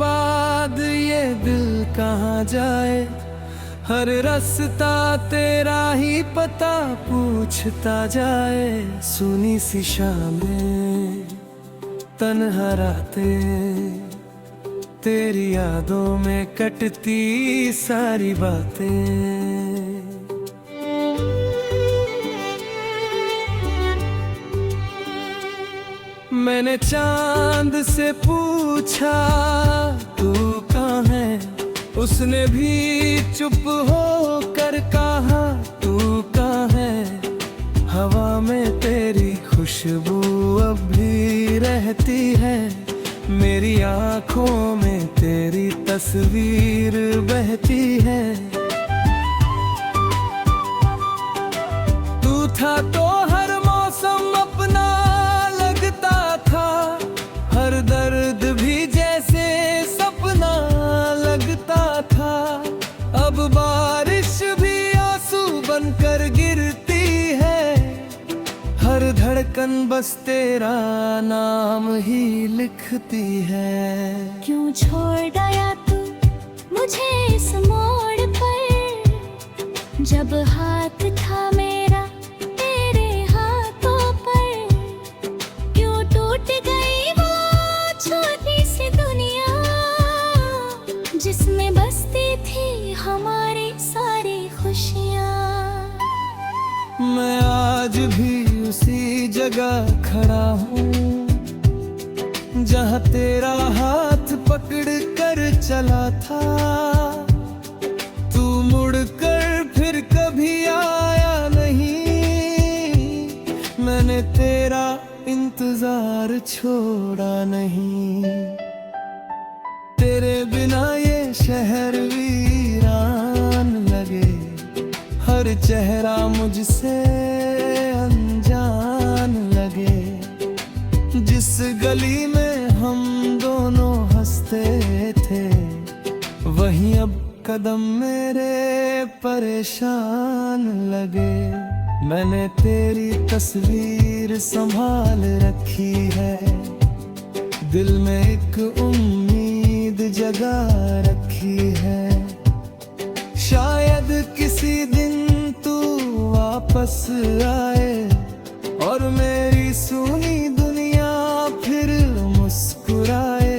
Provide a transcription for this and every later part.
बाद ये दिल कहाँ जाए, हर रास्ता तेरा ही पता पूछता जाए। सुनी सी शामें तन्हा रातें, तेरी यादों में कटती सारी बातें। मैंने चांद से पूछा तू कहाँ है, उसने भी चुप हो कर कहा तू कहाँ है। हवा में तेरी खुशबू अब भी रहती है, मेरी आँखों में तेरी तस्वीर बहती है। तू था तो हर मौसम अपना लगता था, हर दर्द भी जैसे सपना लगता था। अब बारिश भी आंसू बनकर गिरती है, हर धड़कन बस तेरा नाम ही लिखती है। क्यों छोड़ गया तू मुझे इस मोड़ पर, जब हाथ था मेरा तेरे हाथों पर। क्यों टूट गई वो छोटी सी दुनिया, जिसमें बसती थी हमारी सारी खुशियाँ। मैं आज भी उसी जगह खड़ा हूँ, जहाँ तेरा हाथ पकड़ कर चला था। तू मुड़कर फिर कभी आया नहीं, मैंने तेरा इंतजार छोड़ा नहीं। तेरे बिना ये शहर वीरान लगे, हर चेहरा मुझसे अनजान लगे। जिस गली में हम दोनों हंसते थे, वहीं अब कदम मेरे परेशान लगे। मैंने तेरी तस्वीर संभाल रखी है, दिल में एक उम्मीद जगा रखी है। शायद किसी दिन तू वापस आए और मेरी सुनी दुनिया फिर मुस्कुराए।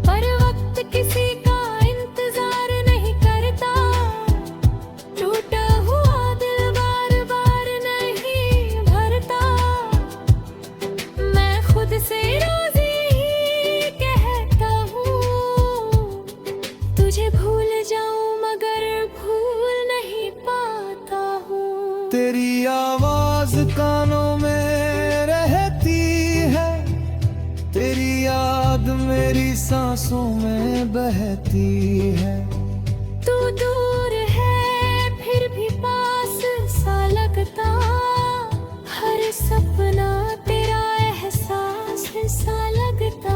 पर वक्त किसी का इंतजार नहीं करता, टूटा हुआ दिल बार बार नहीं भरता। मैं खुद से रोज ही कहता हूँ, तुझे भूल जाऊं मगर भूल नहीं पाता हूँ। तेरी आवाज कानों में रहती है, तेरी याद मेरी सांसों में बहती है। तू दूर है फिर भी पास सा लगता, हर सपना तेरा एहसास सा लगता।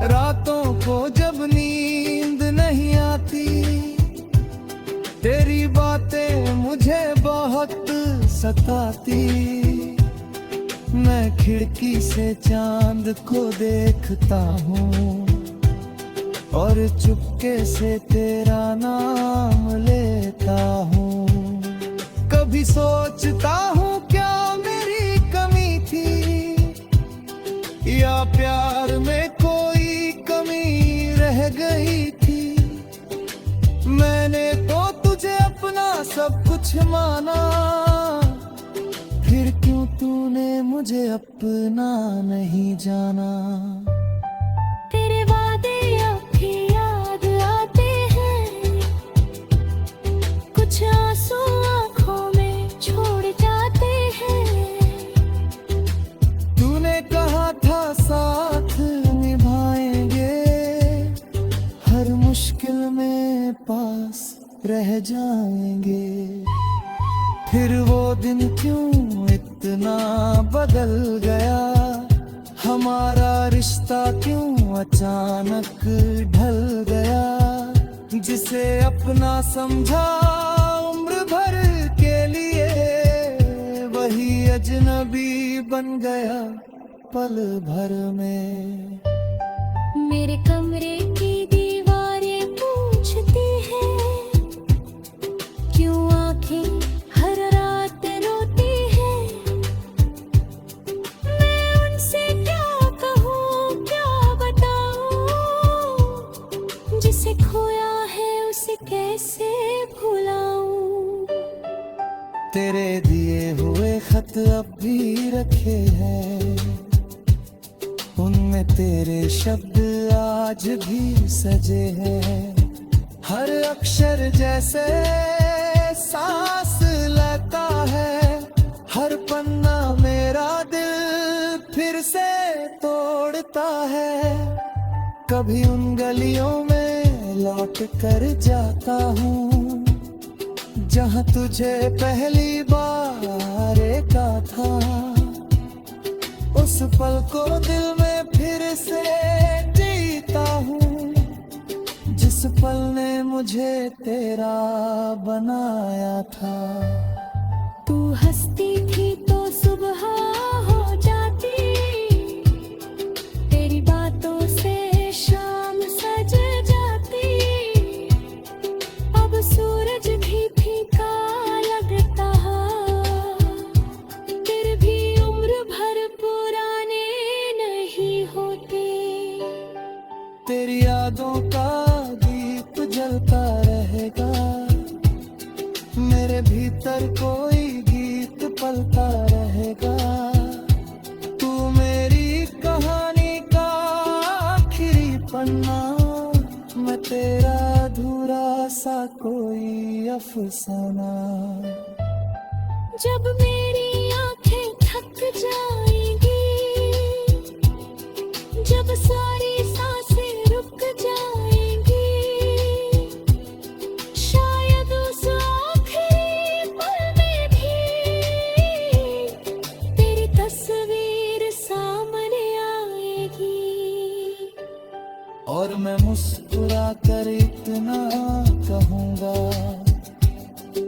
रातों को जब नींद नहीं आती, तेरी बातें मुझे बहुत सताती। मैं खिड़की से चांद को देखता हूँ और चुपके से तेरा नाम लेता हूँ। कभी सोचता हूँ क्या मेरी कमी थी, या प्यार में कोई कमी रह गई थी। मैंने तो तुझे अपना सब कुछ माना, फिर क्यों तूने मुझे अपना नहीं जाना। तेरे वादे अब भी याद आते हैं, कुछ आंसू आँखों में छोड़ जाते हैं। तूने कहा था साथ निभाएंगे, हर मुश्किल में पास रह जाएंगे। फिर वो दिन क्यों इतना बदल गया, हमारा रिश्ता क्यों अचानक ढल गया। जिसे अपना समझा उम्र भर के लिए, वही अजनबी बन गया पल भर में। मेरे कमरे की दीवारें पूछती हैं, क्यों आंखें हर रात रोती हैं। मैं उनसे क्या कहूँ, क्या बताऊँ, जिसे खोया है उसे कैसे भुलाऊँ। तेरे दिए हुए खत अब भी रखे हैं, उनमें तेरे शब्द आज भी सजे हैं। हर अक्षर जैसे सांस लेता है, हर पन्ना मेरा दिल फिर से तोड़ता है। कभी उन गलियों में लौट कर जाता हूँ जहाँ तुझे पहली बार देखा था। उस पल को दिल में फिर से जीता हूँ, जिस पल ने मुझे तेरा बनाया था। तू हंसती थी तो सुबह हो जाती, तेरी बातों से शाम सज जाती। अब सूरज भी फीका लगता है, फिर भी उम्र भर पुराने नहीं होते। तेरी यादों का दीप जलता रहेगा, मेरे भीतर कोई गीत पलता रहेगा। तू मेरी कहानी का आखिरी पन्ना, मैं तेरा अधूरा सा कोई अफसाना। जब मेरी आंखें थक जाएंगी, जब सारी सांसें रुक जाएंगी, शायद उस आखिरी पल में भी तेरी तस्वीर सामने आएगी। और मैं मुस्कुरा कर इतना कहूँगा,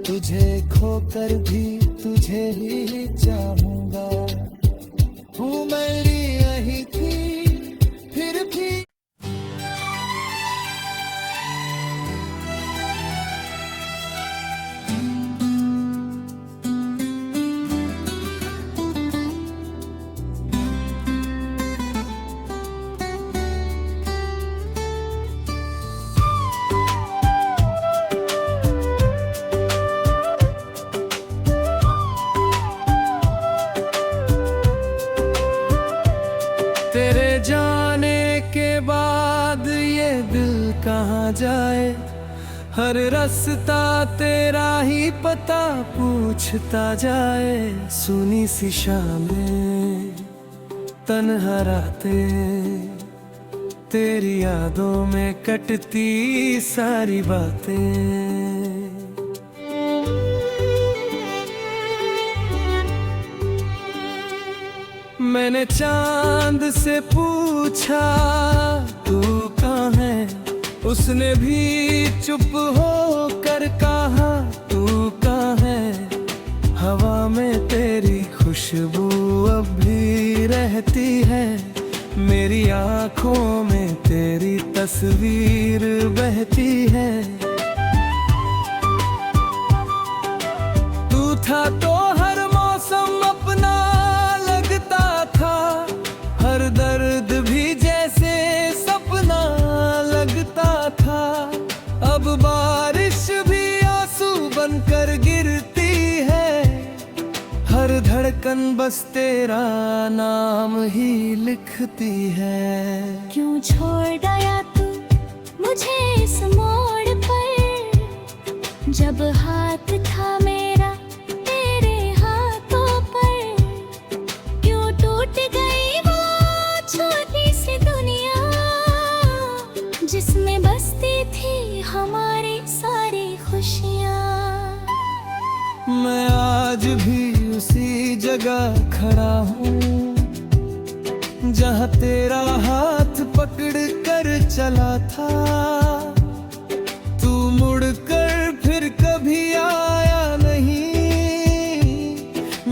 तुझे खोकर भी तुझे ही चाहूँगा। हूँ मेरी यही थी फिर भी। तेरे जाने के बाद ये दिल कहाँ जाए, हर रास्ता तेरा ही पता पूछता जाए। सुनी सी शामें तन्हा रातें, तेरी यादों में कटती सारी बातें। मैंने चांद से पूछा तू कहाँ है, उसने भी चुप हो कर कहा तू कहाँ है। हवा में तेरी खुशबू अब भी रहती है, मेरी आँखों में तेरी तस्वीर बहती है। तू था तो हर मौसम अपना लगता था, हर दर्द भी जैसे सपना लगता था। अब बारिश भी आंसू बनकर गिरती है, हर धड़कन बस तेरा नाम ही लिखती है। क्यों छोड़ गया तू मुझे इस मोड़ पर, जब हाथ था मेरा तेरे हाथों पर। क्यों टूट गई वो छोटी सी दुनिया, जिसमें बसती थी हमारी सारी खुशियाँ। मैं आज भी उसी जगह खड़ा हूँ, जहाँ तेरा हाथ पकड़ कर चला था। तू मुड़कर फिर कभी आया नहीं,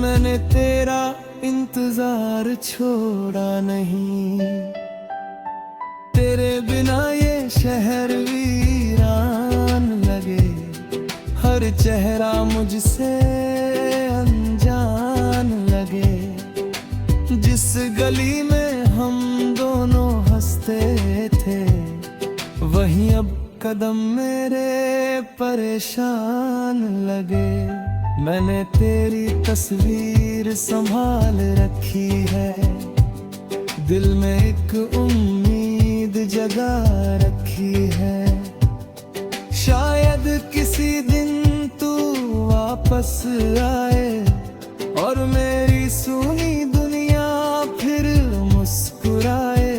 मैंने तेरा इंतजार छोड़ा नहीं। तेरे तेरे बिना ये शहर वीरान लगे, हर चेहरा मुझसे अनजान लगे। जिस गली में हम दोनों हंसते थे, वहीं अब कदम मेरे परेशान लगे। मैंने तेरी तस्वीर संभाल रखी है, दिल में एक उम्मीद जगा रखी है। शायद किसी दिन तू वापस आए और मेरी सुनी दुनिया फिर मुस्कुराए।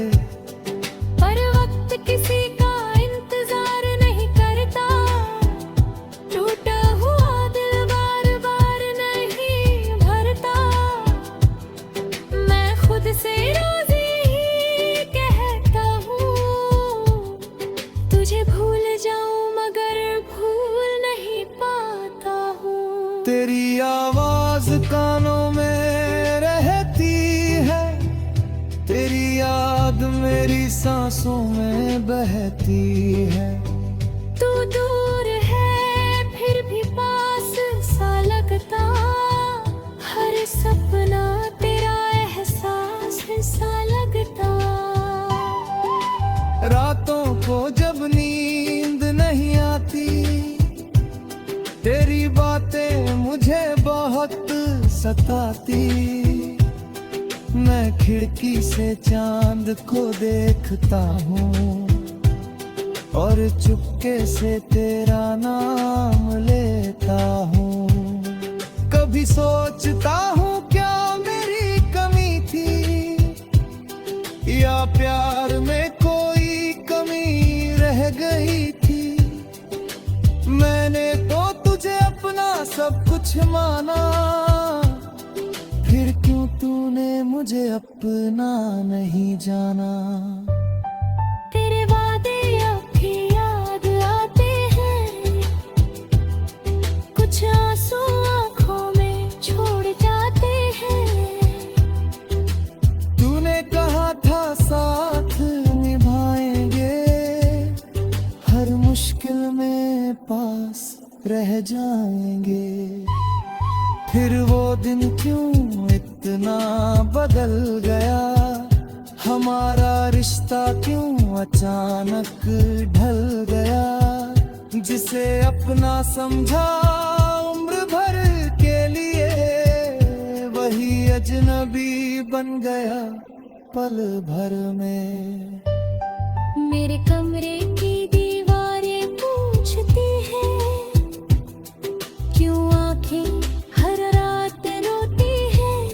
पर वक्त किसी का इंतजार नहीं करता, टूटा हुआ दिल बार बार नहीं भरता। मैं खुद से रोज ही कहता हूँ, तुझे भूल जाऊं मगर भूल नहीं पाता हूँ। तेरी आवाज कानों में रहती है, तेरी याद मेरी सांसों में बहती है। तू दूर है फिर भी पास सा लगता, हर सपना तेरा एहसास सा लगता। रातों को जब नींद नहीं आती, तेरी बातें मुझे बहुत सताती। मैं खिड़की से चांद को देखता हूँ और चुपके से तेरा नाम लेता हूँ। कभी सोचता हूँ क्या मेरी कमी थी, या प्यार में कोई कमी रह गई थी। मैंने तो तुझे अपना सब कुछ माना, फिर क्यों तूने मुझे अपना नहीं जाना। तेरे वादे अब भी याद आते हैं, कुछ आंसू आंखों में छोड़ जाते हैं। तूने कहा था साथ निभाएंगे, हर मुश्किल में पास रह जाएंगे। फिर वो दिन क्यों इतना बदल गया, हमारा रिश्ता क्यों अचानक ढल गया। जिसे अपना समझा उम्र भर के लिए, वही अजनबी बन गया पल भर में। मेरे कमरे की दीवारें पूछती हैं, क्यों आंखें हर रात रोती हैं।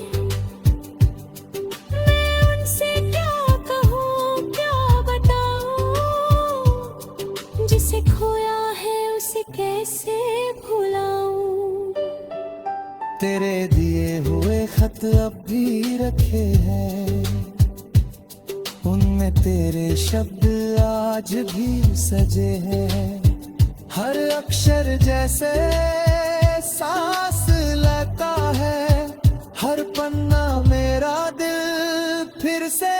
मैं उनसे क्या कहूँ क्या बताऊँ, जिसे खोया है उसे कैसे भुलाऊँ। तेरे दिए हुए खत अब भी रखे हैं, उनमें तेरे शब्द आज भी सजे हैं। हर अक्षर जैसे सांस लेता है, हर पन्ना मेरा दिल फिर से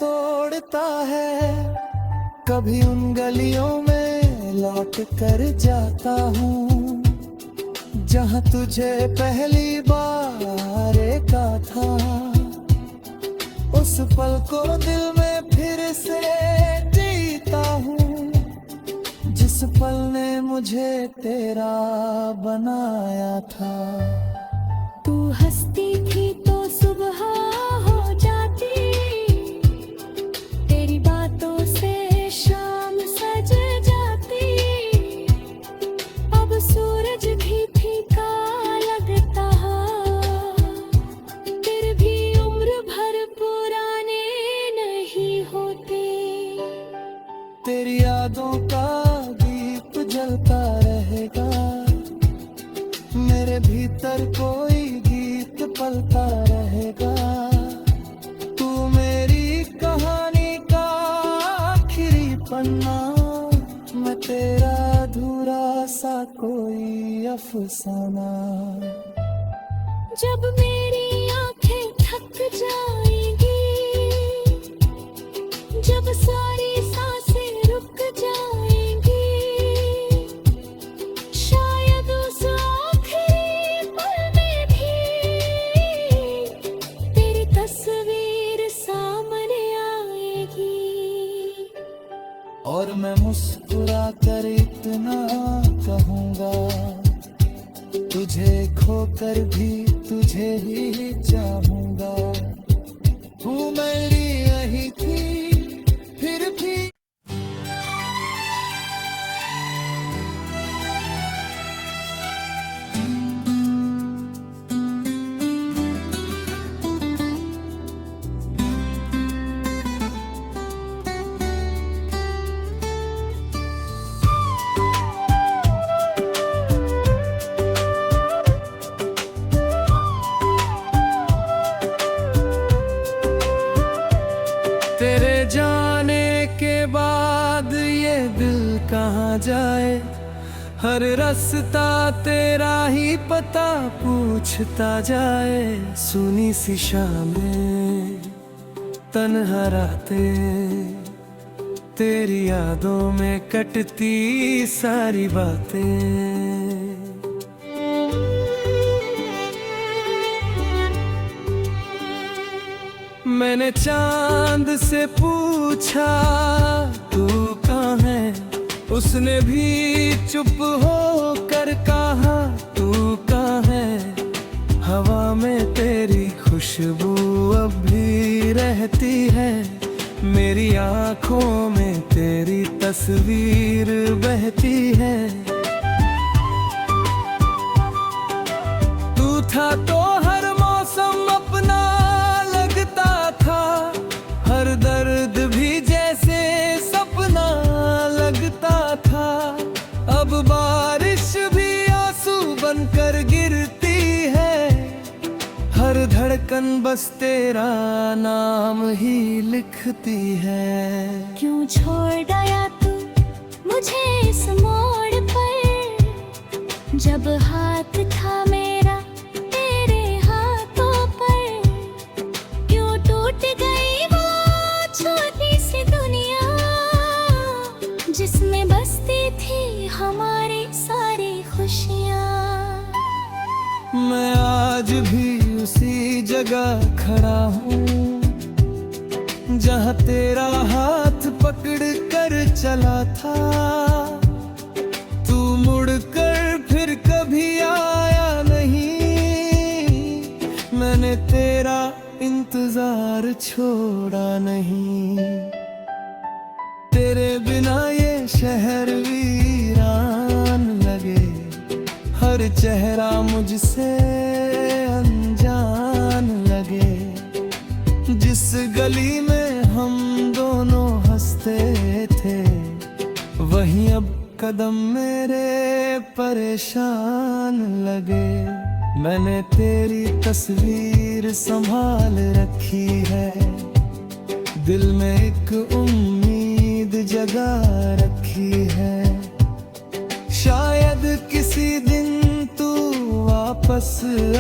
तोड़ता है। कभी उन गलियों में लौट कर जाता हूँ, जहाँ तुझे पहली बार देखा था। उस पल को दिल में फिर से जीता हूँ, जिस पल ने मुझे तेरा बनाया था। तू हंसती थी तो सुबह हो जाती, तेरी बातों से शाम सज जाती। अब सूरज भी फीका लगता, फिर भी उम्र भर पुराने नहीं होते। तेरी यादों का दीप जलता रहेगा, मेरे भीतर कोई गीत पलता रहेगा। तू मेरी कहानी का आखिरी पन्ना, मैं तेरा अधूरा सा कोई अफसाना। जब मेरी आंखें थक जाएंगी, जब सारी सांसें और मैं मुस्कुरा कर इतना कहूँगा, तुझे खोकर भी तुझे ही चाहूँगा। हूँ मेरी यही थी फिर भी। तेरे जाने के बाद ये दिल कहाँ जाए, हर रास्ता तेरा ही पता पूछता जाए। सुनी सी शामें तन्हा रातें, तेरी यादों में कटती सारी बातें। मैंने चांद से पूछा तू कहाँ है, उसने भी चुप हो कर कहा तू कहाँ है। हवा में तेरी खुशबू अब भी रहती है, मेरी आँखों में तेरी तस्वीर बहती है। तू था तो हर मौसम अपना लगता था, हर दर्द भी जैसे सपना लगता था। अब बारिश भी आंसू बनकर गिरती है, हर धड़कन बस तेरा नाम ही लिखती है। क्यों छोड़ गया तू मुझे इस मोड़ पर, जब हाथ था मेरा तेरे हाथों पर। क्यों टूट गई वो छोटी सी दुनिया, जिसमें बसती थी हमारी सारी खुशियाँ। मैं आज भी उसी जगह खड़ा हूँ, जहाँ तेरा हाथ पकड़ कर चला था। तू मुड़कर फिर कभी आया नहीं, मैंने तेरा इंतजार छोड़ा नहीं। तेरे बिना ये शहर वीरान लगे, हर चेहरा मुझसे अनजान लगे। जिस गली में हम दोनों हंसते थे, वहीं अब कदम मेरे परेशान लगे। मैंने तेरी तस्वीर संभाल रखी है, दिल में एक उम्मीद जगा रखी है। शायद किसी दिन तू वापस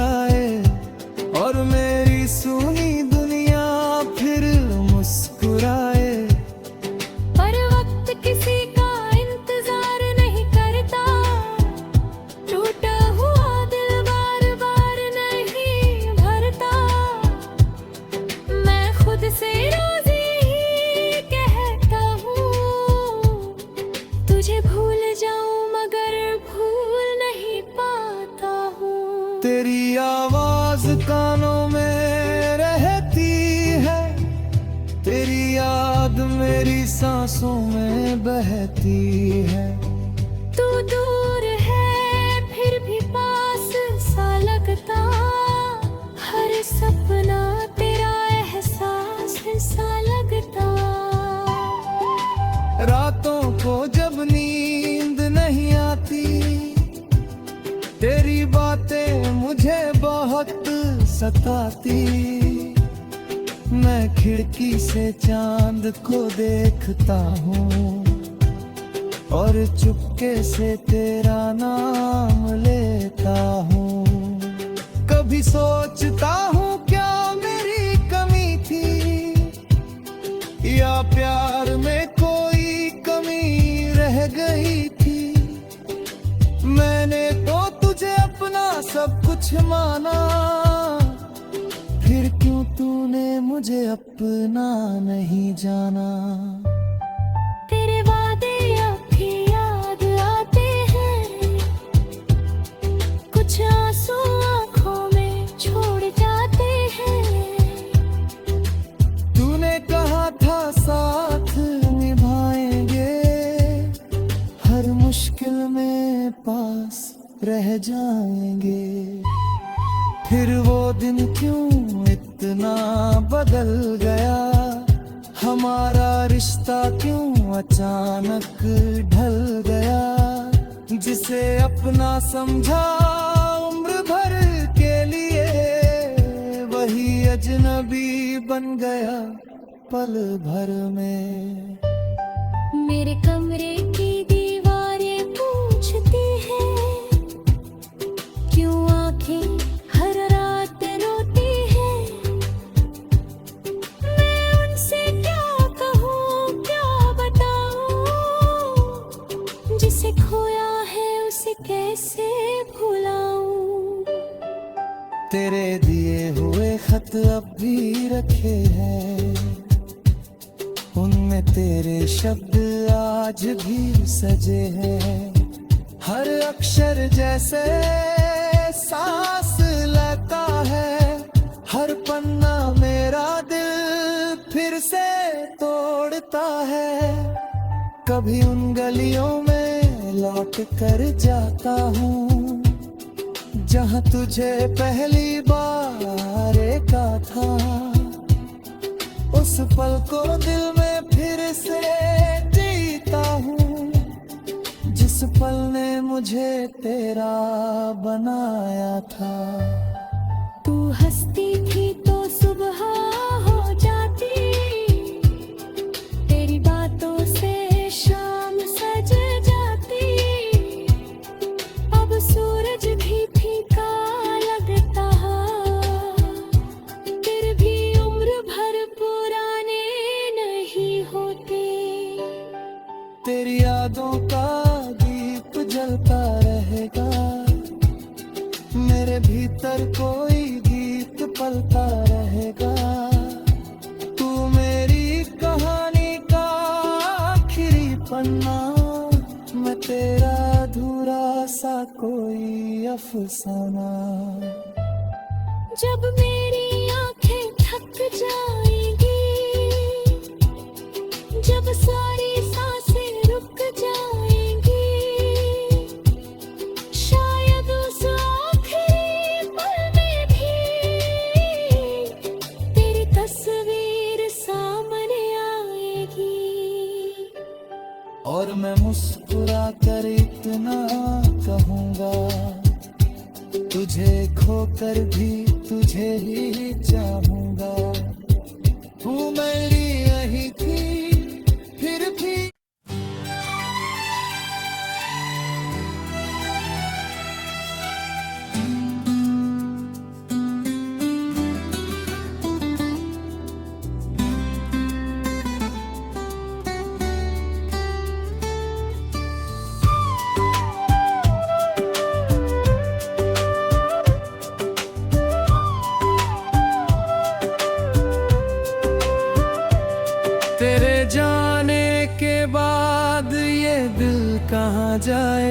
आए और मेरी सुनी दुनिया फिर मुस्कुराए। पर वक्त किसी का इंतजार नहीं करता, टूटा हुआ दिल बार बार नहीं भरता। मैं खुद से रोज ही कहता हूँ, तुझे भूल जाऊं मगर भूल नहीं पाता हूँ। तेरी आवाज कानों में रहती है, तेरी याद मेरी सांसों में बहती है। तू दूर है फिर भी पास सा लगता, हर सपना तेरा एहसास सा लगता। रातों को जब नींद नहीं आती, तेरी बातें मुझे बहुत सताती। मैं खिड़की से चांद को देखता हूँ और चुपके से तेरा नाम लेता हूँ। कभी सोचता हूँ क्या मेरी कमी थी, या प्यार में कोई कमी रह गई थी। मैंने तो तुझे अपना सब कुछ माना, फिर क्यों तूने मुझे अपना नहीं जाना। तेरे रह जाएंगे। फिर वो दिन क्यों इतना बदल गया, हमारा रिश्ता क्यों अचानक ढल गया। जिसे अपना समझा उम्र भर के लिए, वही अजनबी बन गया पल भर में। मेरे कमरे की दीवारें पूछती हैं, क्यों आंखें हर रात रोती हैं। मैं उनसे क्या कहूँ क्या बताऊँ, जिसे खोया है उसे कैसे भुलाऊँ। तेरे दिए हुए खत अब भी रखे हैं, उनमें तेरे शब्द आज भी सजे हैं। हर अक्षर जैसे सांस लेता है, हर पन्ना मेरा दिल फिर से तोड़ता है। कभी उन गलियों में लौट कर जाता हूँ, जहाँ तुझे पहली बार देखा था। उस पल को दिल में फिर से जीता हूँ, जिस पल ने मुझे तेरा बनाया था। तू हंसती थी तो सुबह हो जाती, तेरी बातों से शाम सज जाती। अब सूरज भी फीका लगता, फिर भी उम्र भर पुराने नहीं होते। तेरी यादों का दीप जलता रहेगा, मेरे भीतर कोई गीत पलता रहेगा। तू मेरी कहानी का आखिरी पन्ना, मैं तेरा अधूरा सा कोई अफसाना। जब मेरी आंखें थक जाएंगी, जब सारी सांसें रुक जाएंगी, शायद उस आखिरी पल में भी तेरी तस्वीर सामने आएगी। और मैं मुस्कुरा कर इतना कहूँगा, तुझे खोकर भी तुझे ही चाहूँगा। तू मेरी यही थी फिर भी। तेरे जाने के बाद ये दिल कहाँ जाए,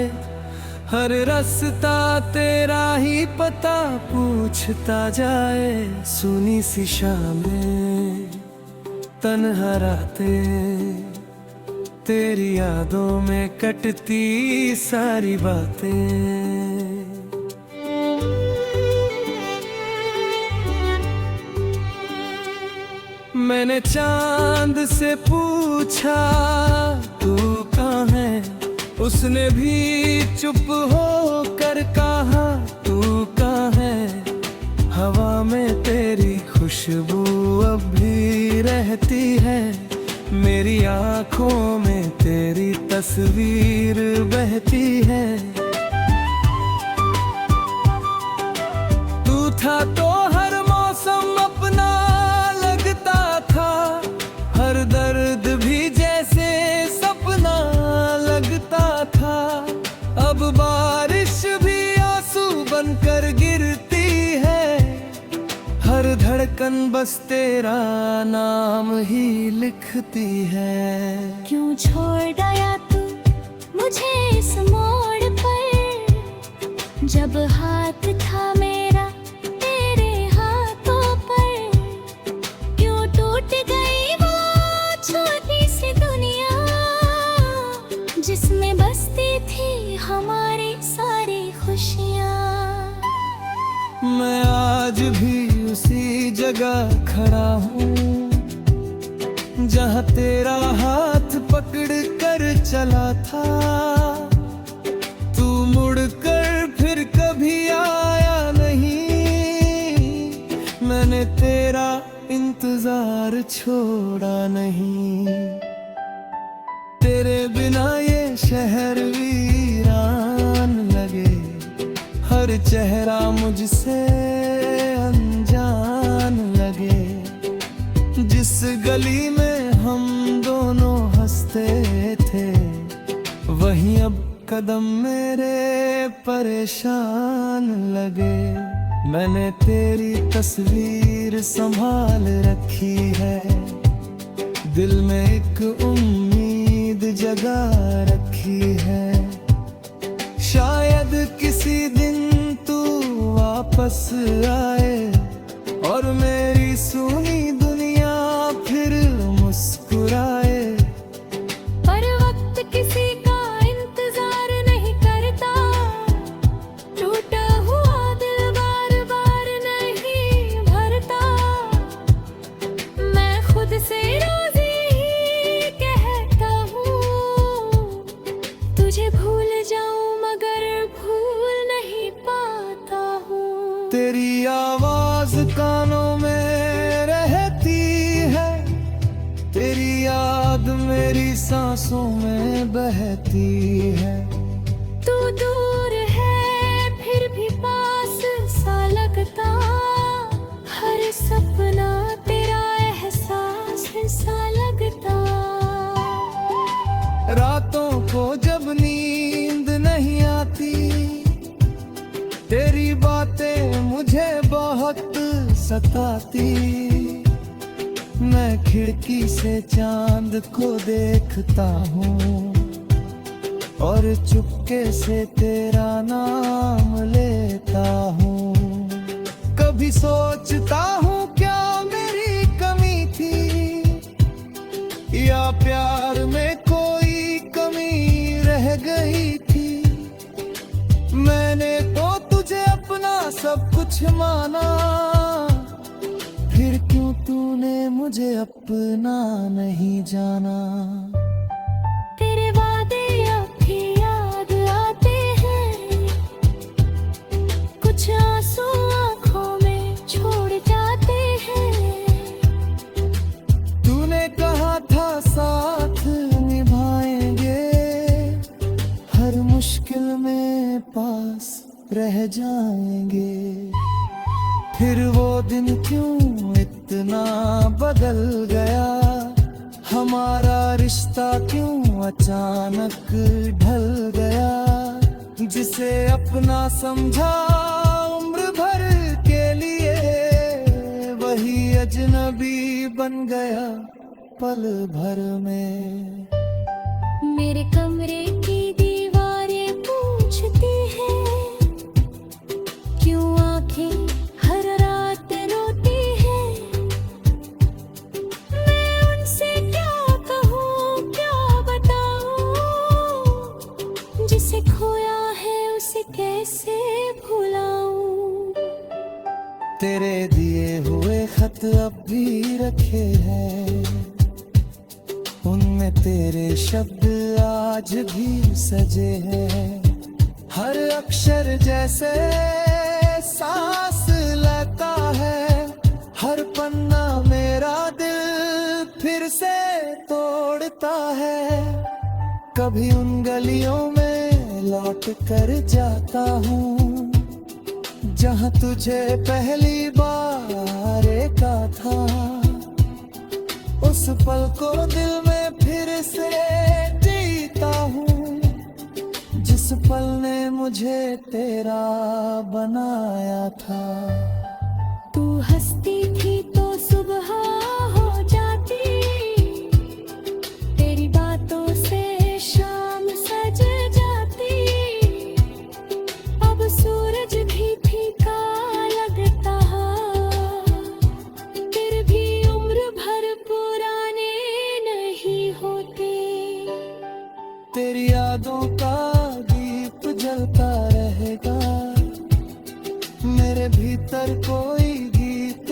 हर रास्ता तेरा ही पता पूछता जाए। सुनी सी शामें तन्हा रातें, तेरी यादों में कटती सारी बातें। मैंने चांद से पूछा तू कहाँ है, उसने भी चुप हो कर कहा तू कहाँ है। हवा में तेरी खुशबू अब भी रहती है, मेरी आँखों में तेरी तस्वीर बहती है। तू था तो हर मौसम अपना लगता था, हर दर्द भी जैसे सपना लगता था। अब बारिश भी आंसू बनकर गिरती है, हर धड़कन बस तेरा नाम ही लिखती है। क्यों छोड़ गया तू मुझे इस मोड़ पर, जब हाथ था मेरा तेरे हाथों पर। क्यों टूट गई वो छोटी सी दुनिया, जिसमें बसती थी हमारी सारी खुशी। उसी जगह खड़ा हूँ जहाँ तेरा हाथ पकड़ कर चला था। तू मुड़कर फिर कभी आया नहीं, मैंने तेरा इंतजार छोड़ा नहीं। तेरे बिना ये शहर वीरान लगे, हर चेहरा मुझसे अनजान लगे। जिस गली में हम दोनों हंसते थे, वहीं अब कदम मेरे परेशान लगे। मैंने तेरी तस्वीर संभाल रखी है, दिल में एक उम्मीद जगा रखी है। शायद किसी दिन तू वापस आए और मेरी सुनी दुनिया फिर मुस्कुराए। पर वक्त किसी का इंतजार नहीं करता, टूटा हुआ दिल बार बार नहीं भरता। मैं खुद से रोज ही कहता हूँ, तुझे भूल जाऊं मगर भूल नहीं पाता हूँ। तेरी आवाज कानों में रहती है, तेरी याद मेरी सांसों में बहती है। तू दूर है फिर भी पास सा लगता, हर सपना तेरा एहसास सा लगता। रातों को जब नींद नहीं आती, तेरी बातें मुझे बहुत सताती। मैं खिड़की से चांद को देखता हूँ और चुपके से तेरा नाम लेता हूँ। कभी सोचता हूँ क्या मेरी कमी थी, या प्यार में कोई कमी रह गई थी। मैंने तो तुझे अपना सब कुछ माना, फिर क्यों तूने मुझे अपना नहीं जाना। तेरे वादे अब भी याद आते हैं, कुछ आंसू आंखों में छोड़ जाते हैं। तूने कहा था साथ निभाएंगे, हर मुश्किल में पास रह जाएंगे। फिर वो दिन क्यों इतना बदल गया, हमारा रिश्ता क्यों अचानक ढल गया। जिसे अपना समझा उम्र भर के लिए, वही अजनबी बन गया पल भर में। मेरे कमरे की दीवारें पूछती हैं, क्यों आंखें हर रात रोती हैं। मैं उनसे क्या कहूँ क्या बताऊँ, जिसे खोया है उसे कैसे भुलाऊँ। तेरे दिए हुए खत अब भी रखे हैं, उनमें तेरे शब्द आज भी सजे हैं। हर अक्षर जैसे सांस लेता है, हर पन्ना मेरा दिल फिर से तोड़ता है। कभी उन गलियों में लौट कर जाता हूँ जहाँ तुझे पहली बार देखा था। उस पल को दिल में फिर से जीता हूँ, जिस पल ने मुझे तेरा बनाया था। तू हंसती थी तो सुबह हो जाती, तेरी बातों से शाम सज जाती। अब सूरज भी फीका लगता, फिर भी उम्र भर पुराने नहीं होते। तेरी यादों का दीप जलता रहेगा, मेरे भीतर कोई गीत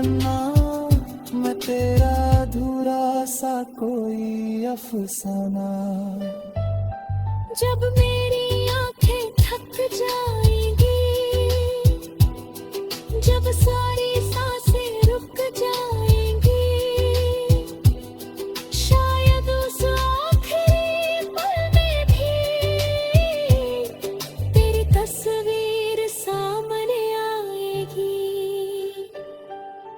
बनना मैं तेरा अधूरा सा कोई अफसाना। जब मेरी आंखें थक जाएंगी, जब सारी सांसें रुक जाएंगी, शायद उस आखिरी पल में भी तेरी तस्वीर सामने आएगी।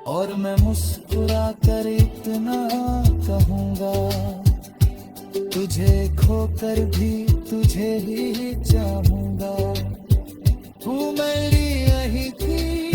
और मैं मुस्कुरा कर इतना कहूँगा, तुझे खोकर भी तुझे ही चाहूँगा। तू मेरी यही थी